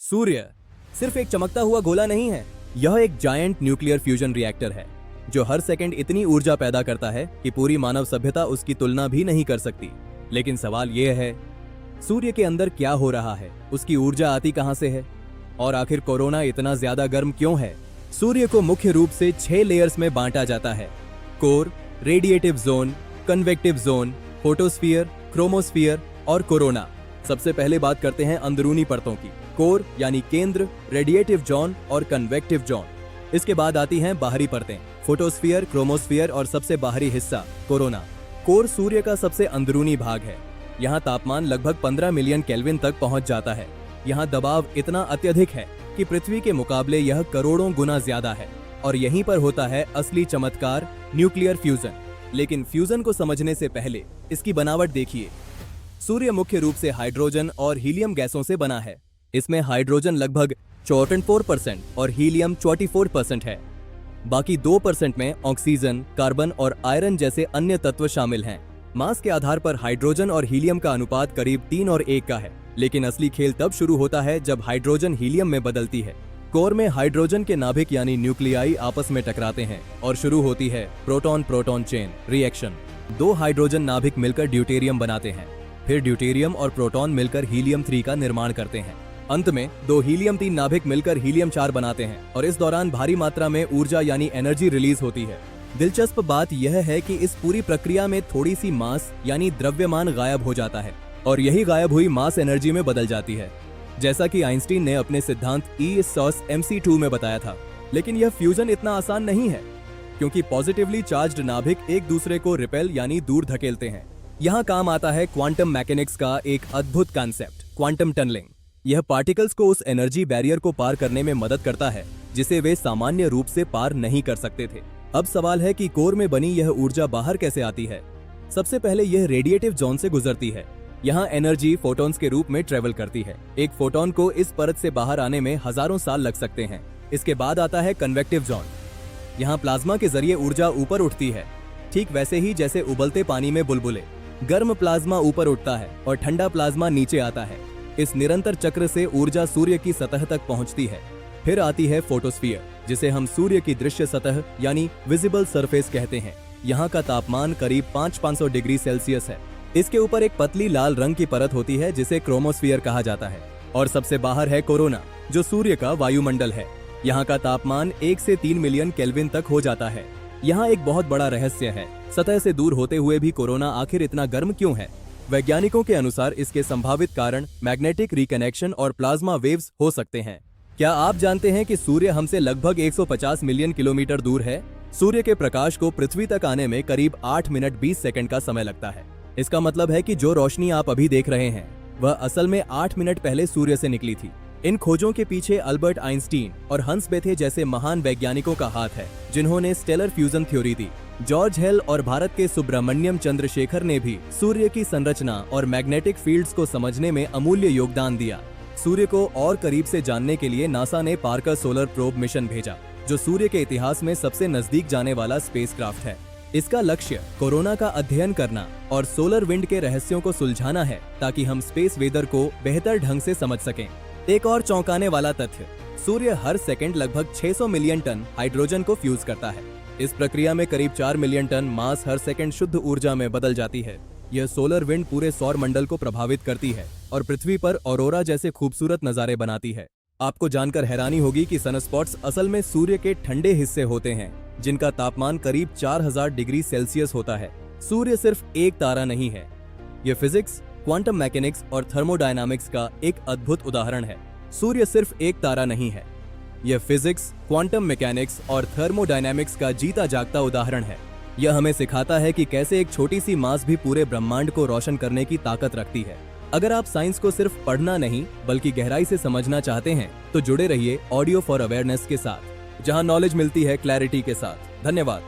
सूर्य सिर्फ एक चमकता हुआ गोला नहीं है, यह एक जायंट न्यूक्लियर फ्यूजन रिएक्टर है जो हर सेकंड इतनी ऊर्जा पैदा करता है कि पूरी मानव सभ्यता उसकी तुलना भी नहीं कर सकती। लेकिन सवाल यह है, सूर्य के अंदर क्या हो रहा है, उसकी ऊर्जा आती कहां से है, और आखिर कोरोना इतना ज्यादा गर्म क्यों है? सूर्य को मुख्य रूप से 6 लेयर्स में बांटा जाता है: core, radiative zone, convective zone, photosphere, chromosphere और कोरोना। सबसे पहले बात करते हैं अंदरूनी परतों की। कोर यानी केंद्र, रेडिएटिव जोन और कन्वेक्टिव जोन। इसके बाद आती हैं बाहरी परतें, फोटोस्फीयर, क्रोमोस्फीयर और सबसे बाहरी हिस्सा कोरोना। कोर सूर्य का सबसे अंदरूनी भाग है। यहाँ तापमान लगभग 15 मिलियन केल्विन तक पहुंच जाता है। यहाँ दबाव इतना अत्यधिक है कि पृथ्वी के मुकाबले यह करोड़ों गुना ज्यादा है, और यहीं पर होता है असली चमत्कार, न्यूक्लियर फ्यूजन। लेकिन फ्यूजन को समझने से पहले इसकी बनावट देखिए। सूर्य मुख्य रूप से हाइड्रोजन और हीलियम गैसों से बना है। इसमें हाइड्रोजन लगभग 54% और हीलियम 44% है। बाकी 2% में ऑक्सीजन, कार्बन और आयरन जैसे अन्य तत्व शामिल हैं। मास के आधार पर हाइड्रोजन और हीलियम का अनुपात करीब 3 और 1 का है। लेकिन असली खेल तब शुरू होता है जब हाइड्रोजन हीलियम में बदलती है। कोर में हाइड्रोजन के नाभिक यानी न्यूक्लियाई आपस में टकराते हैं और शुरू होती है proton proton chain reaction. 2 hydrogen नाभिक मिलकर ड्यूटेरियम बनाते हैं। फिर ड्यूटेरियम और प्रोटॉन मिलकर हीलियम 3 का निर्माण करते हैं। अंत में 2 हीलियम 3 नाभिक मिलकर हीलियम 4 बनाते हैं, और इस दौरान भारी मात्रा में ऊर्जा यानी एनर्जी रिलीज होती है। दिलचस्प बात यह है कि इस पूरी प्रक्रिया में थोड़ी सी मास यानी द्रव्यमान गायब हो जाता है, और यही गायब हुई मास एनर्जी में बदल जाती है, जैसा कि आइंस्टीन ने अपने सिद्धांत E=mc2 में बताया था। लेकिन यह फ्यूजन इतना आसान नहीं है, क्योंकि पॉजिटिवली चार्ज्ड नाभिक एक दूसरे को रिपेल यानी दूर धकेलते हैं। यहाँ काम आता है क्वांटम मैकेनिक्स का एक अद्भुत कॉन्सेप्ट, क्वांटम टनलिंग। यह पार्टिकल्स को उस एनर्जी बैरियर को पार करने में मदद करता है जिसे वे सामान्य रूप से पार नहीं कर सकते थे। अब सवाल है कि कोर में बनी यह ऊर्जा बाहर कैसे आती है? सबसे पहले यह रेडिएटिव जोन से गुजरती है। यहाँ एनर्जी फोटॉन्स के रूप में ट्रेवल करती है। एक फोटॉन को इस परत से बाहर आने में हजारों साल लग सकते हैं। इसके बाद आता है कन्वेक्टिव जोन। यहाँ प्लाज्मा के जरिए ऊर्जा ऊपर उठती है, ठीक वैसे ही जैसे उबलते पानी में बुलबुले। गर्म प्लाज्मा ऊपर उठता है और ठंडा प्लाज्मा नीचे आता है। इस निरंतर चक्र से ऊर्जा सूर्य की सतह तक पहुंचती है। फिर आती है फोटोस्फीयर, जिसे हम सूर्य की दृश्य सतह यानी विजिबल सरफेस कहते हैं। यहाँ का तापमान करीब 500 डिग्री सेल्सियस है। इसके ऊपर एक पतली लाल रंग की परत होती है जिसे क्रोमोस्फीयर कहा जाता है। और सबसे बाहर है कोरोना, जो सूर्य का वायुमंडल है। यहाँ का तापमान 1 से 3 मिलियन केल्विन तक हो जाता है। यहाँ एक बहुत बड़ा रहस्य है, सतह से दूर होते हुए भी कोरोना आखिर इतना गर्म क्यों है? वैज्ञानिकों के अनुसार इसके संभावित कारण मैग्नेटिक रिकनेक्शन और प्लाज्मा वेव्स हो सकते हैं। क्या आप जानते हैं कि सूर्य हमसे लगभग 150 मिलियन किलोमीटर दूर है? सूर्य के प्रकाश को पृथ्वी तक आने में करीब 8 मिनट 20 सेकंड का समय लगता है। इसका मतलब है कि जो रोशनी आप अभी देख रहे हैं वह असल में 8 मिनट पहले सूर्य से निकली थी। इन खोजों के पीछे अल्बर्ट आइंस्टीन और हंस बेथे जैसे महान वैज्ञानिकों का हाथ है, जिन्होंने स्टेलर फ्यूजन थ्योरी दी। जॉर्ज हेल और भारत के सुब्रमण्यम चंद्रशेखर ने भी सूर्य की संरचना और मैग्नेटिक फील्ड्स को समझने में अमूल्य योगदान दिया। सूर्य को और करीब से जानने के लिए नासा ने पार्कर सोलर प्रोब मिशन भेजा, जो सूर्य के इतिहास में सबसे नजदीक जाने वाला स्पेसक्राफ्ट है। इसका लक्ष्य कोरोना का अध्ययन करना और सोलर विंड के रहस्यों को सुलझाना है, ताकि हम स्पेस वेदर को बेहतर ढंग से समझ सकें। एक और चौंकाने वाला तथ्य, सूर्य हर सेकंड लगभग 600 मिलियन टन हाइड्रोजन को फ्यूज करता है। इस प्रक्रिया में करीब 4 मिलियन टन मास हर सेकंड शुद्ध ऊर्जा में बदल जाती है। यह सोलर विंड पूरे सौर मंडल को प्रभावित करती है और पृथ्वी पर ऑरोरा जैसे खूबसूरत नजारे बनाती है। आपको जानकर हैरानी होगी कि सनस्पॉट्स असल में सूर्य के ठंडे हिस्से होते हैं, जिनका तापमान करीब 4000 डिग्री सेल्सियस होता है। सूर्य सिर्फ एक तारा नहीं है। यह फिजिक्स, क्वांटम मैकेनिक्स और थर्मोडायनामिक्स का एक अद्भुत उदाहरण है। सूर्य सिर्फ एक तारा नहीं है, यह फिजिक्स, क्वांटम मैकेनिक्स और थर्मोडायनामिक्स का जीता जागता उदाहरण है। यह हमें सिखाता है कि कैसे एक छोटी सी मास भी पूरे ब्रह्मांड को रोशन करने की ताकत रखती है। अगर आप साइंस को सिर्फ पढ़ना नहीं बल्कि गहराई से समझना चाहते हैं तो जुड़े रहिए ऑडियो फॉर अवेयरनेस के साथ, जहां नॉलेज मिलती है क्लैरिटी के साथ। धन्यवाद।